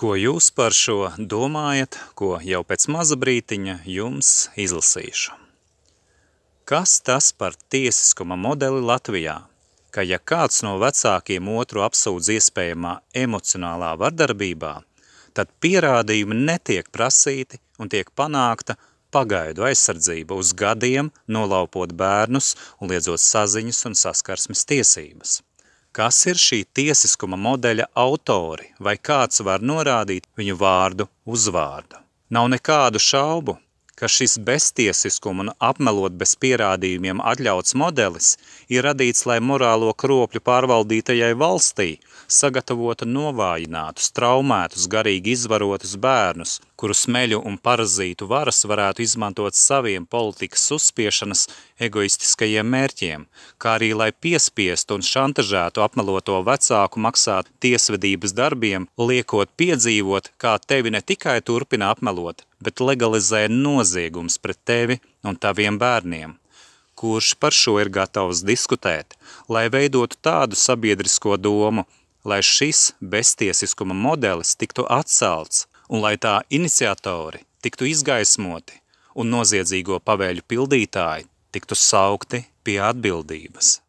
Ko jūs par šo domājat, ko jau pēc maza brītiņa jums izlasīšu? Kas tas par tiesiskuma modeli Latvijā, ka ja kāds no vecākiem otru apsūdz iespējamā emocionālā vardarbībā, tad pierādījumi netiek prasīti un tiek panākta pagaidu aizsardzība uz gadiem, nolaupot bērnus un liedzot saziņas un saskarsmes tiesības? Kas ir šī tiesiskuma modeļa autori, vai kāds var norādīt viņu vārdu uzvārdu? Nav nekādu šaubu, ka šis beztiesiskuma un apmelot bez pierādījumiem atļauts modelis ir radīts, lai morālo kropļu pārvaldītajai valstī sagatavotu novājinātus, traumētus, garīgi izvarotus bērnus, kuru smeļu un parazītu varas varētu izmantot saviem politikas uzspiešanas egoistiskajiem mērķiem, kā arī lai piespiestu un šantažētu apmeloto vecāku maksāt tiesvedības darbiem, liekot piedzīvot, kā tevi ne tikai turpina apmelot, bet legalizē noziegums pret tevi un taviem bērniem. Kurš par šo ir gatavs diskutēt, lai veidotu tādu sabiedrisko domu, lai šis beztiesiskuma modelis tiktu atcelts un lai tā iniciatori tiktu izgaismoti un noziedzīgo pavēļu pildītāji tiktu saukti pie atbildības?